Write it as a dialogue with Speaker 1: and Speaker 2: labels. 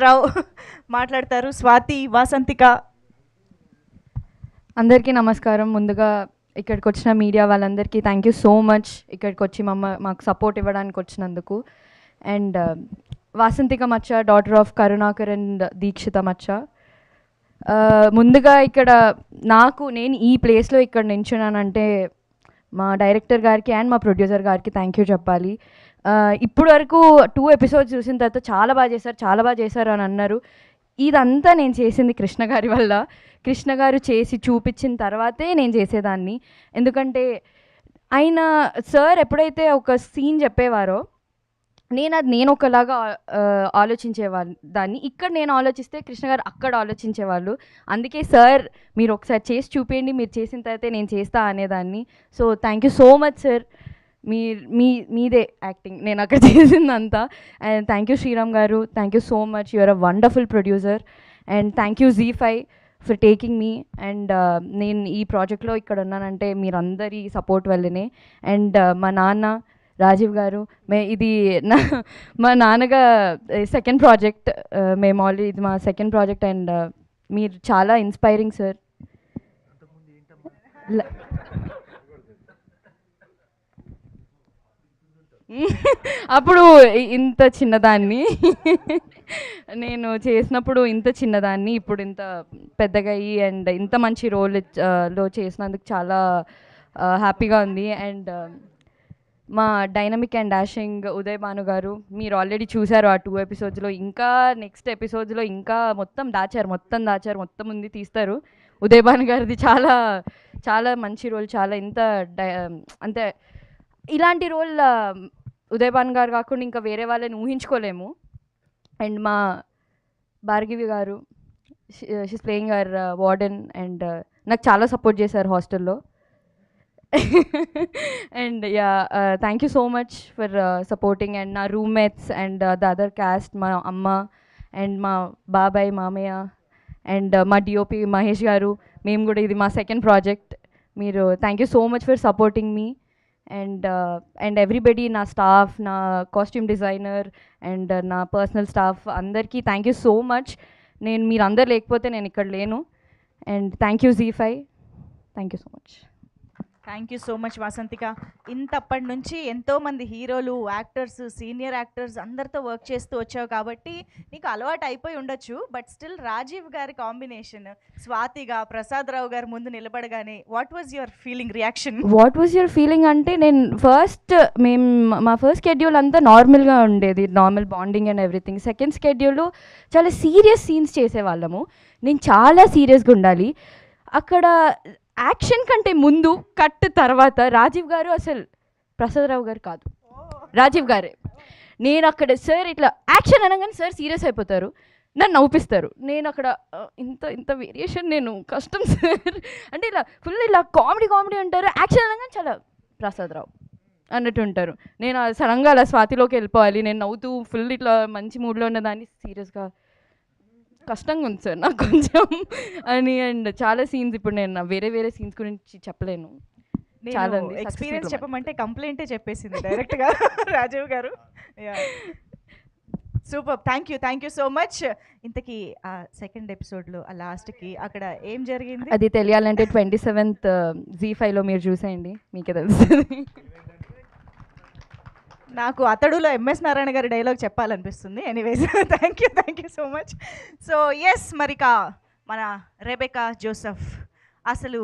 Speaker 1: రావు మాట్లాడతారు. స్వాతి, వాసంతిక.
Speaker 2: అందరికీ నమస్కారం. ముందుగా ఇక్కడికి వచ్చిన మీడియా వాళ్ళందరికీ థ్యాంక్ యూ సో మచ్, ఇక్కడికి వచ్చి మాకు సపోర్ట్ ఇవ్వడానికి వచ్చినందుకు. అండ్ వాసంతిక మచ్చ, daughter of Karunakar and Dikshita మచ్చ. ముందుగా ఇక్కడ నేను ఈ ప్లేస్లో ఇక్కడ నించున్నానంటే మా డైరెక్టర్ గారికి అండ్ మా ప్రొడ్యూసర్ గారికి థ్యాంక్ యూ చెప్పాలి. ఇప్పుడు వరకు 2 ఎపిసోడ్స్ చూసిన తర్వాత చాలా బాగా చేశారు అని అన్నారు. ఇదంతా నేను చేసింది కృష్ణ గారి వల్ల. కృష్ణ గారు చేసి చూపించిన తర్వాతే నేను చేసేదాన్ని. ఎందుకంటే ఆయన సార్ ఎప్పుడైతే ఒక సీన్ చెప్పేవారో నేను ఒకలాగా ఆలోచించేదాన్ని. ఇక్కడ నేను ఆలోచిస్తే కృష్ణ గారు అక్కడ ఆలోచించేవాళ్ళు. అందుకే సార్ మీరు ఒకసారి చేసి చూపించండి, మీరు చేసిన తర్వాతే నేను చేస్తా అనేదాన్ని. So thank you so much sir. మీదే యాక్టింగ్ నేను అక్కడ చేసిందంతా. And thank you Sriram garu, thank you so much. You are a wonderful producer. And thank you ZEE5 for taking me. And నేను ఈ ప్రాజెక్ట్లో ఇక్కడ ఉన్నానంటే మీరందరి సపోర్ట్ వల్లనే. అండ్ మా నాన్న రాజీవ్ గారు, ఇది మా నాన్నగా సెకండ్ ప్రాజెక్ట్. మేము ఆల్రెడీ ఇది మా సెకండ్ ప్రాజెక్ట్. అండ్ మీరు చాలా ఇన్స్పైరింగ్ సార్. అప్పుడు ఇంత చిన్నదాన్ని నేను చేసినప్పుడు ఇంత చిన్నదాన్ని, ఇప్పుడు ఇంత పెద్దగా అయ్యి అండ్ ఇంత మంచి రోల్లో చేసినందుకు చాలా హ్యాపీగా ఉంది. అండ్ మా dynamic and dashing Uday Bhanu గారు, మీరు ఆల్రెడీ చూశారు ఆ 2 ఎపిసోడ్స్లో. ఇంకా నెక్స్ట్ ఎపిసోడ్స్లో ఇంకా మొత్తం దాచారు, మొత్తం ఉంది తీస్తారు. ఉదయ్ భాను గారిది చాలా చాలా మంచి రోల్. చాలా అంతే ఇలాంటి రోల్ ఉదయ్ భాను గారు కాకుండా ఇంకా వేరే వాళ్ళని ఊహించుకోలేము. అండ్ మా భార్గవి గారు, she's playing our warden. And నాకు చాలా సపోర్ట్ చేశారు హాస్టల్లో. And thank you so much for supporting. And నా roommates and the other cast, మా అమ్మ అండ్ మా బాబాయ్, మామయ్య అండ్ మా డిఓపి మహేష్ గారు. మేము కూడా ఇది మా సెకండ్ ప్రాజెక్ట్. మీరు thank you so much for supporting మీ. అండ్ ఎవ్రీబడి, నా స్టాఫ్, నా కాస్ట్యూమ్ డిజైనర్ అండ్ నా పర్సనల్ స్టాఫ్ అందరికీ థ్యాంక్ యూ సో మచ్. మీరందరూ లేకపోతే నేను ఇక్కడ లేను. And thank you ZEE5. Thank you so much.
Speaker 1: Thank you so much Vasanthika. ఇంతప్పటి నుంచి ఎంతోమంది హీరోలు, యాక్టర్స్, సీనియర్ యాక్టర్స్ అందరితో వర్క్ చేస్తూ వచ్చావు కాబట్టి నీకు అలవాటు అయిపోయి ఉండొచ్చు. బట్ స్టిల్ రాజీవ్ గారి కాంబినేషన్, స్వాతిగా ప్రసాద్ రావు గారు ముందు నిలబడగానే what was your reaction?
Speaker 2: What was your feeling అంటే, మా ఫస్ట్ షెడ్యూల్ అంతా నార్మల్గా ఉండేది, normal bonding and everything. Second schedule చాలా సీరియస్ సీన్స్ చేసేవాళ్ళము. నేను చాలా సీరియస్గా ఉండాలి. అక్కడ యాక్షన్ కంటే ముందు కట్ తర్వాత రాజీవ్ గారు అసలు ప్రసాద్ రావు గారు కాదు, రాజీవ్ గారే. నేను అక్కడ సార్ ఇట్లా యాక్షన్ అనగానే సార్ సీరియస్ అయిపోతారు, నన్ను నవ్విస్తారు. నేను అక్కడ ఇంత వేరియేషన్ నేను కష్టం సార్ అంటే ఇలా ఫుల్ ఇలా కామెడీ అంటారు. యాక్షన్ అనగానే చాలా ప్రసాద్ రావు అన్నట్టు ఉంటారు. నేను సడన్గా అలా స్వాతిలోకి వెళ్ళిపోవాలి. నేను నవ్వుతూ ఫుల్ ఇట్లా మంచి మూడ్లో ఉన్నదాన్ని సీరియస్గా కష్టంగా ఉంది సార్ నాకు కొంచెం అని. అండ్ చాలా సీన్స్ ఇప్పుడు నేను వేరే సీన్స్ గురించి చెప్పలేను.
Speaker 1: చాలా ఎక్స్పీరియన్స్ చెప్పమంటే కంప్లైంటే చెప్పేసింది డైరెక్ట్గా రాజీవ్ గారు. Super, thank you so much. ఇంతకీ ఆ సెకండ్ ఎపిసోడ్లో ఆ లాస్ట్కి అక్కడ ఏం జరిగింది
Speaker 2: అది తెలియాలంటే 27th ZEE5లో మీరు చూసేయండి, మీకే తెలుస్తుంది.
Speaker 1: నాకు అతడులో MS నారాయణ గారి డైలాగ్ చెప్పాలనిపిస్తుంది. Anyways thank you so much. So yes, మరిక మన రెబెకా జోసెఫ్ అసలు